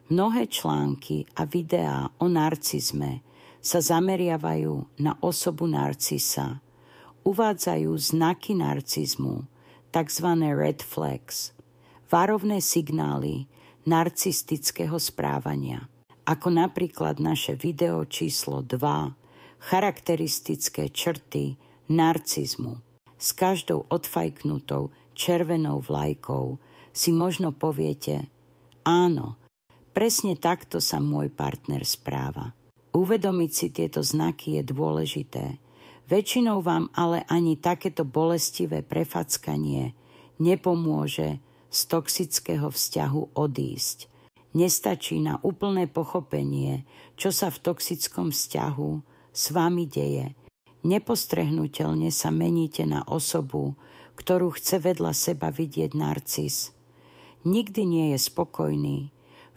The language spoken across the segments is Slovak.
Mnohé články a videá o narcizme sa zameriavajú na osobu narcisa, uvádzajú znaky narcizmu, tzv. Red flags, varovné signály narcistického správania, ako napríklad naše video číslo 2, charakteristické črty narcizmu. S každou odfajknutou červenou vlajkou si možno poviete: áno, presne takto sa môj partner správa. Uvedomiť si tieto znaky je dôležité. Väčšinou vám ale ani takéto bolestivé prefackanie nepomôže z toxického vzťahu odísť. Nestačí na úplné pochopenie, čo sa v toxickom vzťahu s vami deje. Nepostrehnuteľne sa meníte na osobu, ktorú chce vedľa seba vidieť narcis. Nikdy nie je spokojný,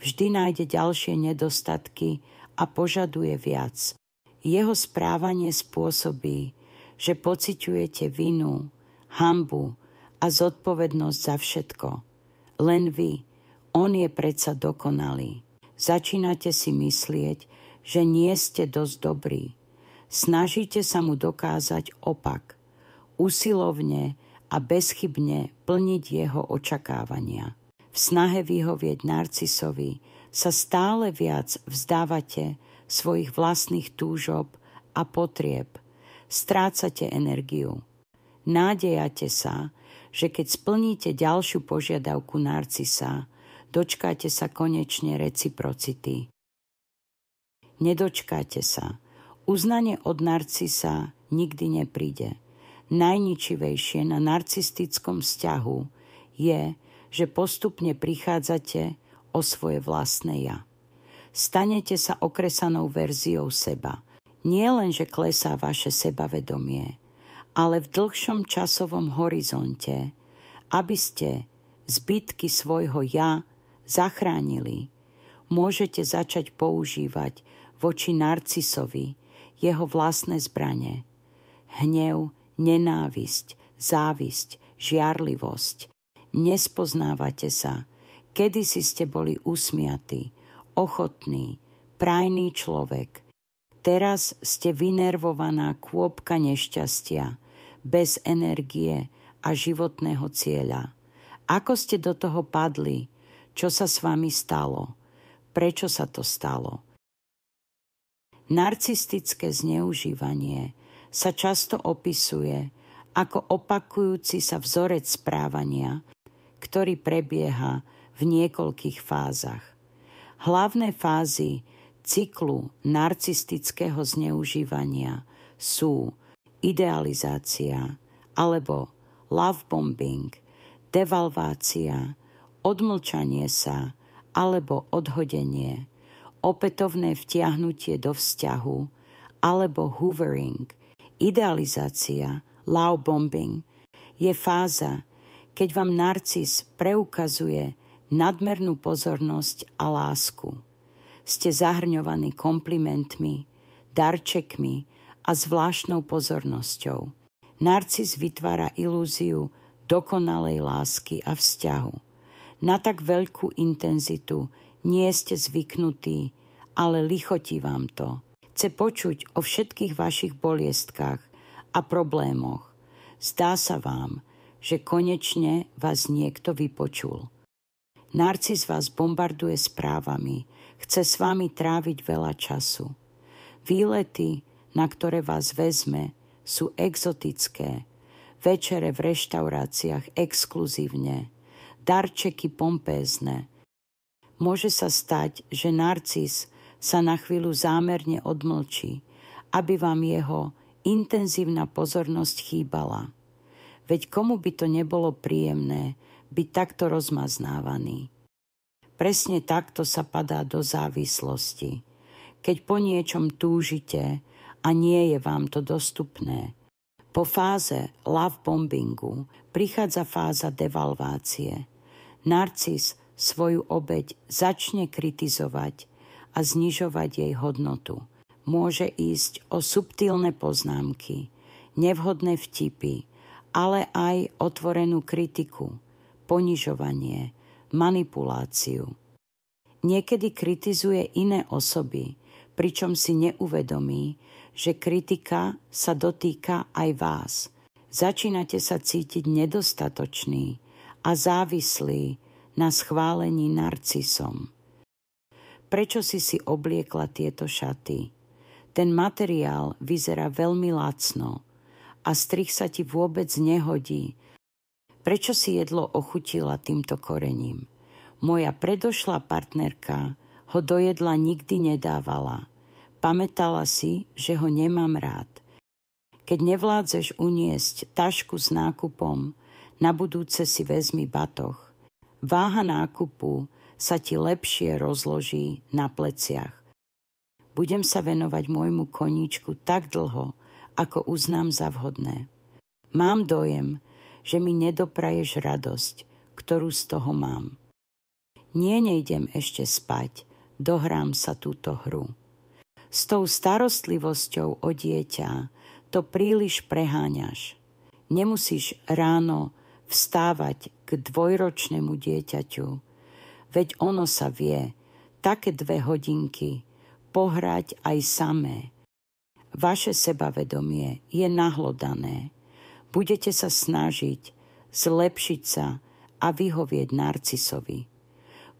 vždy nájde ďalšie nedostatky a požaduje viac. Jeho správanie spôsobí, že pociťujete vinu, hanbu a zodpovednosť za všetko. Len vy, on je predsa dokonalý. Začínate si myslieť, že nie ste dosť dobrí. Snažíte sa mu dokázať opak. Usilovne a bezchybne plniť jeho očakávania. V snahe vyhovieť narcisovi sa stále viac vzdávate svojich vlastných túžob a potrieb. Strácate energiu. Nádejate sa, že keď splníte ďalšiu požiadavku narcisa, dočkáte sa konečne reciprocity. Nedočkáte sa. Uznanie od narcisa nikdy nepríde. Najničivejšie na narcistickom vzťahu je, že postupne prichádzate o svoje vlastné ja. Stanete sa okresanou verziou seba. Nie len, že klesá vaše sebavedomie, ale v dlhšom časovom horizonte, aby ste zbytky svojho ja zachránili, môžete začať používať voči narcisovi jeho vlastné zbrane. Hnev, nenávisť, závisť, žiarlivosť. Nespoznávate sa. Kedysi ste boli usmiatí, ochotný, prajný človek. Teraz ste vynervovaná kôpka nešťastia, bez energie a životného cieľa. Ako ste do toho padli? Čo sa s vami stalo? Prečo sa to stalo? Narcistické zneužívanie sa často opisuje ako opakujúci sa vzorec správania, ktorý prebieha v niekoľkých fázach. Hlavné fázy cyklu narcistického zneužívania sú idealizácia alebo love bombing, devalvácia, odmlčanie sa alebo odhodenie, opätovné vtiahnutie do vzťahu alebo hoovering. Idealizácia, love bombing, je fáza, keď vám narcis preukazuje nadmernú pozornosť a lásku. Ste zahrňovaní komplimentmi, darčekmi a zvláštnou pozornosťou. Narcis vytvára ilúziu dokonalej lásky a vzťahu. Na tak veľkú intenzitu nie ste zvyknutí, ale lichotí vám to. Chce počuť o všetkých vašich boliestkách a problémoch. Zdá sa vám, že konečne vás niekto vypočul. Narcis vás bombarduje správami, chce s vami tráviť veľa času. Výlety, na ktoré vás vezme, sú exotické. Večere v reštauráciách exkluzívne. Darčeky pompézne. Môže sa stať, že narcis sa na chvíľu zámerne odmlčí, aby vám jeho intenzívna pozornosť chýbala. Veď komu by to nebolo príjemné byť takto rozmaznávaný? Presne takto sa padá do závislosti. Keď po niečom túžite a nie je vám to dostupné. Po fáze love bombingu prichádza fáza devalvácie. Narcis svoju obeť začne kritizovať a znižovať jej hodnotu. Môže ísť o subtilné poznámky, nevhodné vtipy, ale aj otvorenú kritiku, ponižovanie, manipuláciu. Niekedy kritizuje iné osoby, pričom si neuvedomí, že kritika sa dotýka aj vás. Začínate sa cítiť nedostatočný a závislý na schválení narcisom. Prečo si obliekla tieto šaty? Ten materiál vyzerá veľmi lacno a strih sa ti vôbec nehodí. Prečo si jedlo ochutila týmto korením? Moja predošlá partnerka ho do jedla nikdy nedávala. Pamätala si, že ho nemám rád. Keď nevládzeš uniesť tašku s nákupom, na budúce si vezmi batoh. Váha nákupu sa ti lepšie rozloží na pleciach. Budem sa venovať môjmu koníčku tak dlho, ako uznám za vhodné. Mám dojem, že mi nedopraješ radosť, ktorú z toho mám. Nie, nejdem ešte spať, dohrám sa túto hru. S tou starostlivosťou o dieťa to príliš preháňaš. Nemusíš ráno vstávať k 2-ročnému dieťaťu, veď ono sa vie také 2 hodinky pohrať aj samé. Vaše sebavedomie je nahlodané. Budete sa snažiť zlepšiť sa a vyhovieť narcisovi.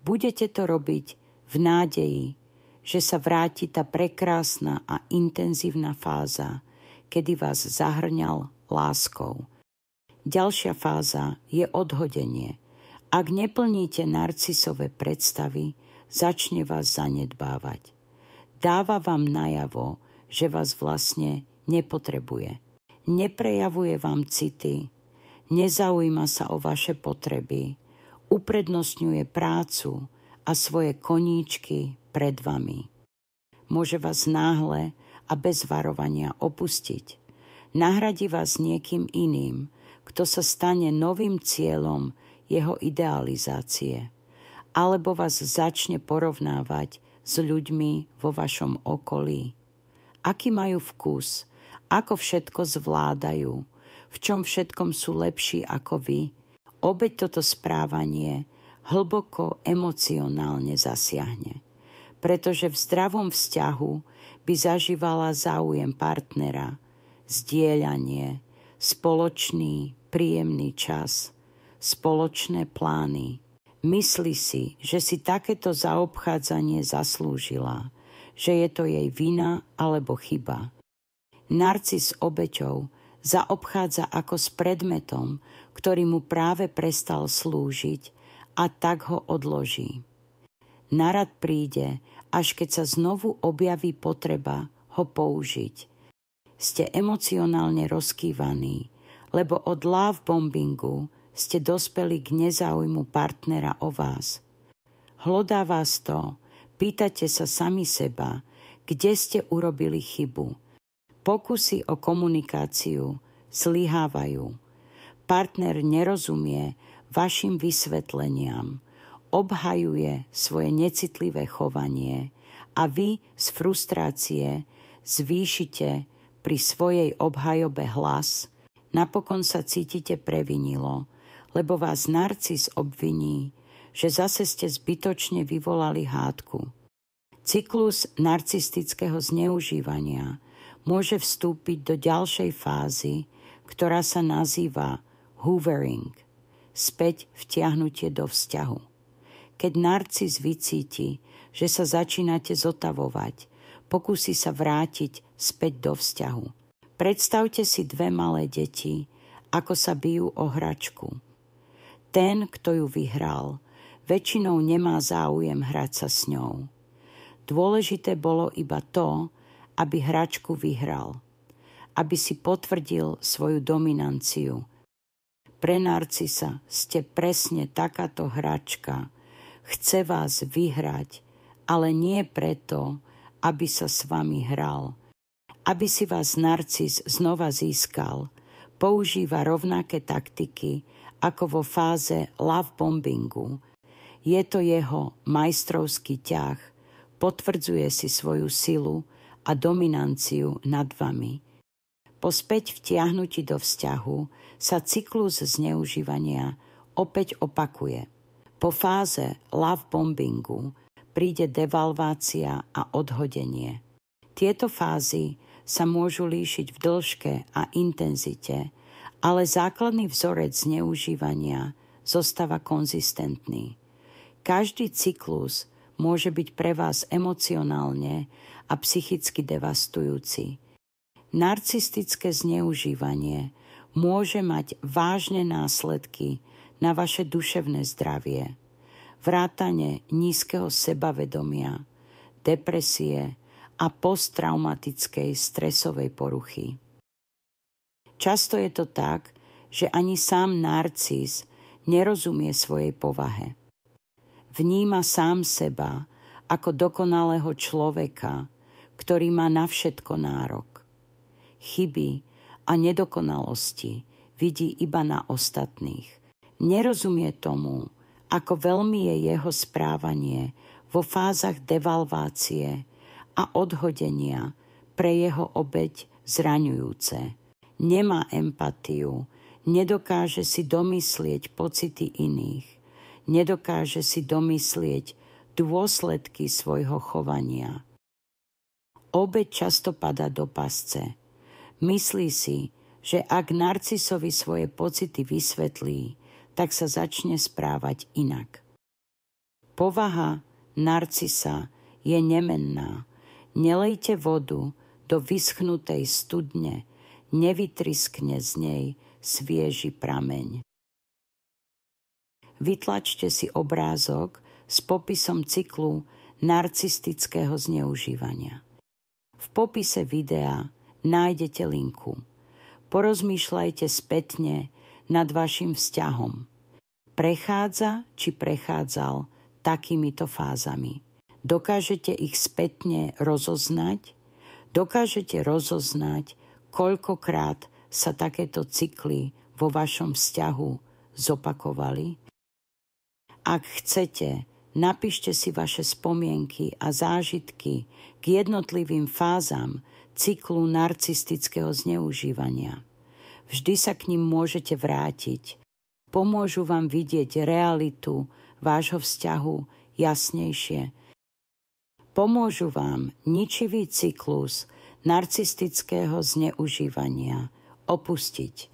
Budete to robiť v nádeji, že sa vráti tá prekrásna a intenzívna fáza, kedy vás zahrňal láskou. Ďalšia fáza je odhodenie. Ak neplníte narcisové predstavy, začne vás zanedbávať. Dáva vám najavo, že vás vlastne nepotrebuje. Neprejavuje vám city, nezaujíma sa o vaše potreby, uprednostňuje prácu a svoje koníčky pred vami. Môže vás náhle a bez varovania opustiť. Nahradí vás niekým iným, kto sa stane novým cieľom jeho idealizácie, alebo vás začne porovnávať s ľuďmi vo vašom okolí. Aký majú vkus, ako všetko zvládajú, v čom všetkom sú lepší ako vy. Opäť toto správanie hlboko emocionálne zasiahne, pretože v zdravom vzťahu by zažívala záujem partnera, zdieľanie, spoločný príjemný čas, spoločné plány. Myslí si, že si takéto zaobchádzanie zaslúžila, že je to jej vina alebo chyba. Narcis obeťou zaobchádza ako s predmetom, ktorý mu práve prestal slúžiť a tak ho odloží. Narad príde, až keď sa znovu objaví potreba ho použiť. Ste emocionálne rozkývaní, lebo od love bombingu ste dospeli k nezáujmu partnera o vás. Hlodá vás to, pýtate sa sami seba, kde ste urobili chybu. Pokusy o komunikáciu zlyhávajú. Partner nerozumie vašim vysvetleniam, obhajuje svoje necitlivé chovanie a vy z frustrácie zvýšite pri svojej obhajobe hlas, napokon sa cítite previnilo, lebo vás narcis obviní, že zase ste zbytočne vyvolali hádku. Cyklus narcistického zneužívania môže vstúpiť do ďalšej fázy, ktorá sa nazýva hoovering, späť vtiahnutie do vzťahu. Keď narcis vycíti, že sa začínate zotavovať, pokúsi sa vrátiť späť do vzťahu. Predstavte si 2 malé deti, ako sa bijú o hračku. Ten, kto ju vyhral, väčšinou nemá záujem hrať sa s ňou. Dôležité bolo iba to, aby hračku vyhral, aby si potvrdil svoju dominanciu. Pre narcisa ste presne takáto hračka. Chce vás vyhrať, ale nie preto, aby sa s vami hral. Aby si vás narcis znova získal, používa rovnaké taktiky ako vo fáze love bombingu. Je to jeho majstrovský ťah, potvrdzuje si svoju silu a dominanciu nad vami. Po späť vtiahnutí do vzťahu sa cyklus zneužívania opäť opakuje. Po fáze love bombingu príde devalvácia a odhodenie. Tieto fázy sa môžu líšiť v dĺžke a intenzite, ale základný vzorec zneužívania zostáva konzistentný. Každý cyklus môže byť pre vás emocionálne a psychicky devastujúci. Narcistické zneužívanie môže mať vážne následky na vaše duševné zdravie, vrátane nízkeho sebavedomia, depresie a posttraumatickej stresovej poruchy. Často je to tak, že ani sám narcis nerozumie svojej povahe. Vníma sám seba ako dokonalého človeka, ktorý má na všetko nárok. Chyby a nedokonalosti vidí iba na ostatných. Nerozumie tomu, ako veľmi je jeho správanie vo fázach devalvácie a odhodenia pre jeho obeť zraňujúce. Nemá empatiu, nedokáže si domyslieť pocity iných, nedokáže si domyslieť dôsledky svojho chovania. Obeť často padá do pasce. Myslí si, že ak narcisovi svoje pocity vysvetlí, tak sa začne správať inak. Povaha narcisa je nemenná. Nelejte vodu do vyschnutej studne, nevytriskne z nej svieži prameň. Vytlačte si obrázok s popisom cyklu narcistického zneužívania. V popise videa nájdete linku. Porozmýšľajte spätne nad vašim vzťahom. Prechádza či prechádzal takýmito fázami. Dokážete ich spätne rozoznať? Dokážete rozoznať, koľkokrát sa takéto cykly vo vašom vzťahu zopakovali? Ak chcete, napíšte si vaše spomienky a zážitky k jednotlivým fázam cyklu narcistického zneužívania. Vždy sa k nim môžete vrátiť. Pomôžu vám vidieť realitu vášho vzťahu jasnejšie. Pomôžu vám ničivý cyklus narcistického zneužívania opustiť.